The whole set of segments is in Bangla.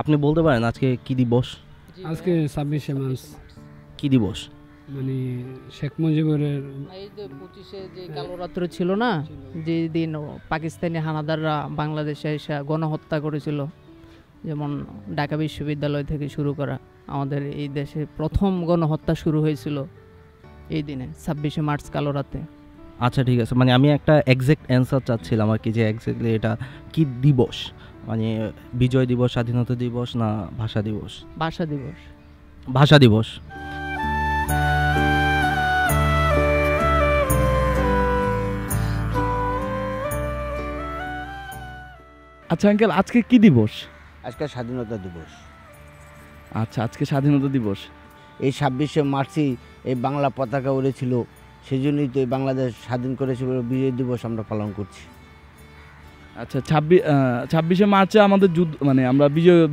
আপনি বলতে পারেন আজকে কি দিবস? আজকে 26শে মার্চ। কি দিবস? মানে শেখ মুজিবুরের এই যে 25-এ যে কালো রাত্রি ছিল না, যে দিন পাকিস্তানি হানাদাররা বাংলাদেশে এসে গণহত্যা করেছিল, যেমন ঢাকা বিশ্ববিদ্যালয় থেকে শুরু করা আমাদের এই দেশে প্রথম গণহত্যা শুরু হয়েছিল এই দিনে 26শে মার্চ কালো রাতে। আচ্ছা ঠিক আছে, মানে আমি একটা এক্সাক্ট অ্যান্সার চাচ্ছিলাম আর কি, যে এক্স্যাক্টলি এটা কি দিবস, মানে বিজয় দিবস, স্বাধীনতা দিবস না ভাষা দিবস? ভাষা দিবস। ভাষা দিবস। আচ্ছা আঙ্কেল, আজকে কি দিবস? আজকে স্বাধীনতা দিবস। আচ্ছা, আজকে স্বাধীনতা দিবস। এই 26শে মার্চই এই বাংলা পতাকা উড়েছিল, সেই জন্যই তো এই বাংলাদেশ স্বাধীন করেছিল, বিজয় দিবস আমরা পালন করছি। আচ্ছা, 26শে মার্চে আমাদের যুদ্ধ, মানে আমরা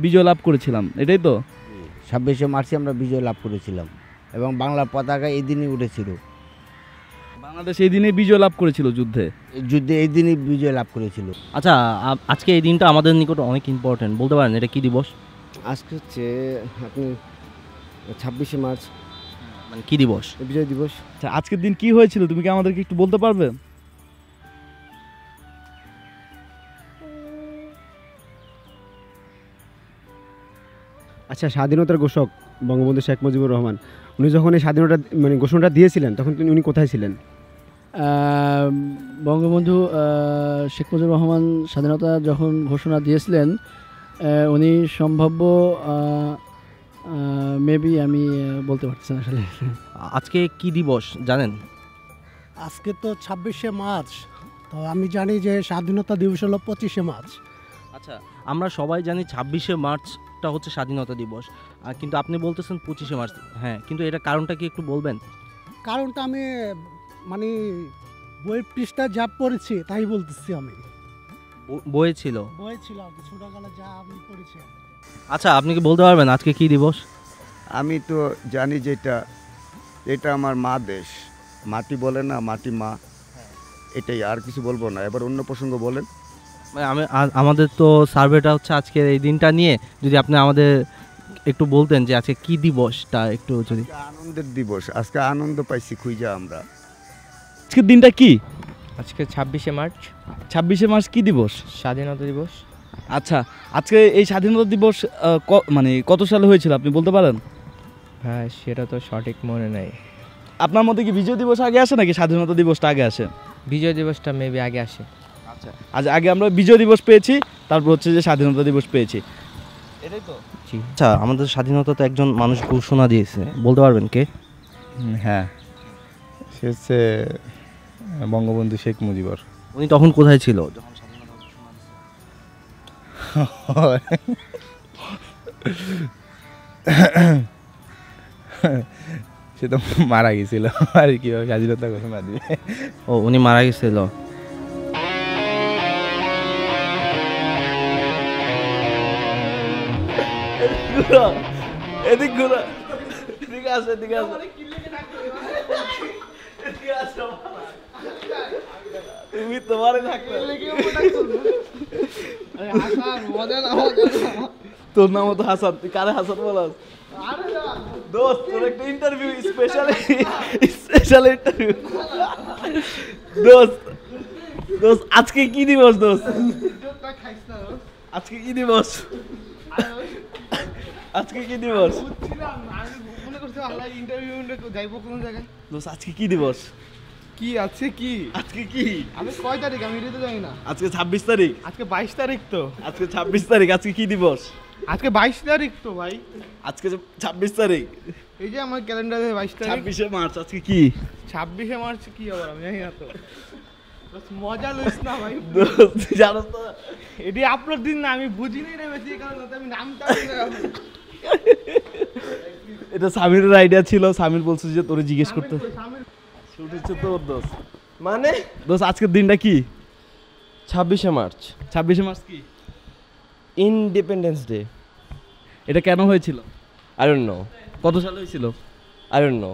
বিজয় লাভ করেছিলাম, এটাই তো? 26শে মার্চে আমরা বিজয় লাভ করেছিলাম এবং বাংলা পতাকা এই দিনই উঠেছিল। বাংলাদেশ এই দিনেই বিজয় লাভ করেছিল যুদ্ধে এই দিনই বিজয় লাভ করেছিল। আচ্ছা, আজকে এই দিনটা আমাদের নিকট অনেক ইম্পর্টেন্ট, বলতে পারেন এটা কি দিবস? আজকে হচ্ছে আপনি 26শে মার্চ, মানে কি দিবস? বিজয় দিবস। আচ্ছা, আজকের দিন কি হয়েছিল তুমি কি আমাদেরকে একটু বলতে পারবে? আচ্ছা, স্বাধীনতার ঘোষক বঙ্গবন্ধু শেখ মুজিবুর রহমান, উনি যখন এই স্বাধীনতা মানে ঘোষণাটা দিয়েছিলেন তখন উনি কোথায় ছিলেন? বঙ্গবন্ধু শেখ মুজিবুর রহমান স্বাধীনতা যখন ঘোষণা দিয়েছিলেন, উনি সম্ভাব্য মেবি আমি বলতে পারছি না আসলে। আজকে কি দিবস জানেন? আজকে তো 26শে মার্চ, তো আমি জানি যে স্বাধীনতা দিবস হলো 25শে মার্চ। আচ্ছা, আমরা সবাই জানি 26শে মার্চটা হচ্ছে স্বাধীনতা দিবস, কিন্তু আপনি বলতেছেন 25শে মার্চ। হ্যাঁ, কিন্তু এটা কারণটা কি একটু বলবেন? কারণটা আমি মানে বইয়ের পৃষ্ঠা যা পড়েছি তাই বলতেছি। আমি বইয়ে ছিল ছোটবেলা যা আমি পড়েছি। আচ্ছা, আপনি কি বলতে পারবেন আজকে কি দিবস? আমি তো জানি যেটা, এটা আমার মা দেশ, মাটি বলে না, মাটি মা, এটাই, আর কিছু বলবো না। এবার অন্য প্রসঙ্গ বলেন। আমাদের তো সার্ভেটা হচ্ছে আজকে এই দিনটা নিয়ে, যদি আপনি আমাদের একটু বলতেন যে আজকে কি দিবসটা একটু যদি। আনন্দের দিবস, আজকে আনন্দ পাইছি খুঁজা আমরা। আজকের দিনটা কি? আজকে 26শে মার্চ। 26শে মার্চ কি দিবস? স্বাধীনতা দিবস। আচ্ছা, আজকে এই স্বাধীনতা দিবস মানে কত সালে হয়েছিল আপনি বলতে পারেন? হ্যাঁ, সেটা তো সঠিক মনে নেই। আপনার মতে কি বিজয় দিবস আগে আসে নাকি স্বাধীনতা দিবসটা আগে আসে? বিজয় দিবসটা মেবি আগে আসে। আচ্ছা, আগে আমরা বিজয় দিবস পেয়েছি, তারপর হচ্ছে যে স্বাধীনতা দিবস পেয়েছি, এটাই তো? জি। আচ্ছা, আমাদের স্বাধীনতা তো একজন মানুষ ঘোষণা দিয়েছে, বলতে পারবেন কে? হ্যাঁ, সে হচ্ছে বঙ্গবন্ধু শেখ মুজিবুর। উনি তখন কোথায় ছিল যখন স্বাধীনতা সে তো মারা গেছিল, আর কিভাবে স্বাধীনতা ঘোষণা দিবে? ও, উনি মারা গেছিল। তুমি তোমারে তোর নাম তো হাসান, তুই কারে হাসান বলাস? দোস্ত, তোর একটা ইন্টারভিউ, স্পেশাল ইন্টারভিউ। দোস্ত, আজকে কি দিবস? দোস্ত, আজকে কি দিবস? আজকে কি দিবস? দোস্ত, আজকে কি দিবস? কি আছে কি? আজকে কি? আমি কয় তারিখ আমি এটা তো জানি না। আজকে 26 তারিখ। আজকে 22 তারিখ তো। আজকে 26 তারিখ। আজকে কি দিবস? আজকে 22 তারিখ তো ভাই। আজকে 26 তারিখ। এই যে আমার ক্যালেন্ডারে 22 তারিখ। 26শে মার্চ। আজকে কি? 26শে মার্চ কি আবার আমি জানি না তো। বাস মজা লইছ না ভাই। জানো তো এডি আপলোড দিন না, আমি বুঝি নাই রে বেশি, কারণ আমি নামটা এটা সামিরের আইডিয়া ছিল। সামির বলছে যে তোরে জিজ্ঞেস করতে। শুট হচ্ছে তোর দোস্ত। মানে দোস্ত, আজকের দিনটা কি? 26শে মার্চ। 26শে মার্চ কি? Independence day. এটা কেন হয়েছিল? I don't know. কত সালে হয়েছিল? I don't know.